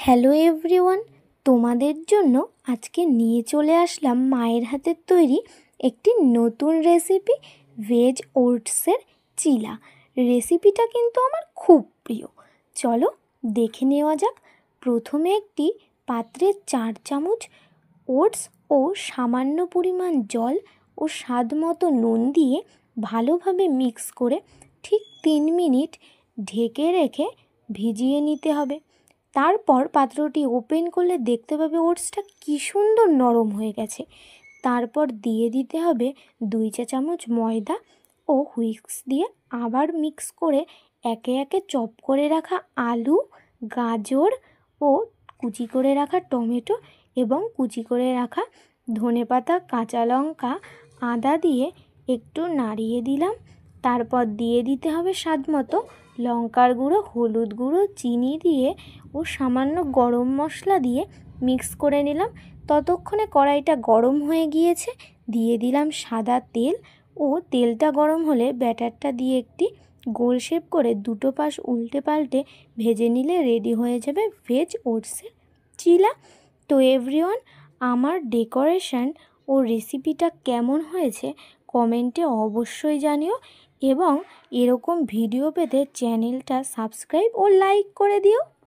Hello everyone, তোমাদের জন্য আজকে নিয়ে চলে আসলাম মায়ের হাতের তৈরি একটি নতুন রেসিপি, ভেজ ওটসের চিলা। রেসিপিটা কিন্তু আমার খুব প্রিয়। চলো দেখে নেওয়া যাক। প্রথমে একটি পাত্রে 4 চামচ ওটস ও সামান্য পরিমাণ জল ও স্বাদ মতো নুন দিয়ে ভালোভাবে মিক্স করে ঠিক 3 মিনিট ঢেকে রেখে ভিজিয়ে নিতে হবে। তারপর পাত্রটি ওপেন করলে দেখতে পাবে ওটসটা কী সুন্দর নরম হয়ে গেছে। তারপর দিয়ে দিতে হবে 2 চা চামচ ময়দা ও হুইস্ক দিয়ে আবার মিক্স করে একে একে চপ করে রাখা আলু, গাজর ও কুচি করে রাখা টমেটো এবং কুচি করে রাখা ধনেপাতা, কাঁচা লঙ্কা, আদা দিয়ে একটু নাড়িয়ে দিলাম। তারপর দিয়ে দিতে হবে স্বাদ মতো লঙ্কার গুঁড়ো, হলুদ গুঁড়ো, চিনি দিয়ে ও সামান্য গরম মশলা দিয়ে মিক্স করে নিলাম। ততক্ষণে কড়াইটা গরম হয়ে গিয়েছে, দিয়ে দিলাম সাদা তেল ও তেলটা গরম হলে ব্যাটারটা দিয়ে একটি গোল শেপ করে দুটো পাশ উল্টে পাল্টে ভেজে নিলে রেডি হয়ে যাবে ভেজ ওটসের চিলা। তো এভরিওয়ান, আমার ডেকোরেশন ও রেসিপিটা কেমন হয়েছে কমেন্টে অবশ্যই জানিও এবং এরকম ভিডিও পেতে চ্যানেলটা সাবস্ক্রাইব ও লাইক করে দিও।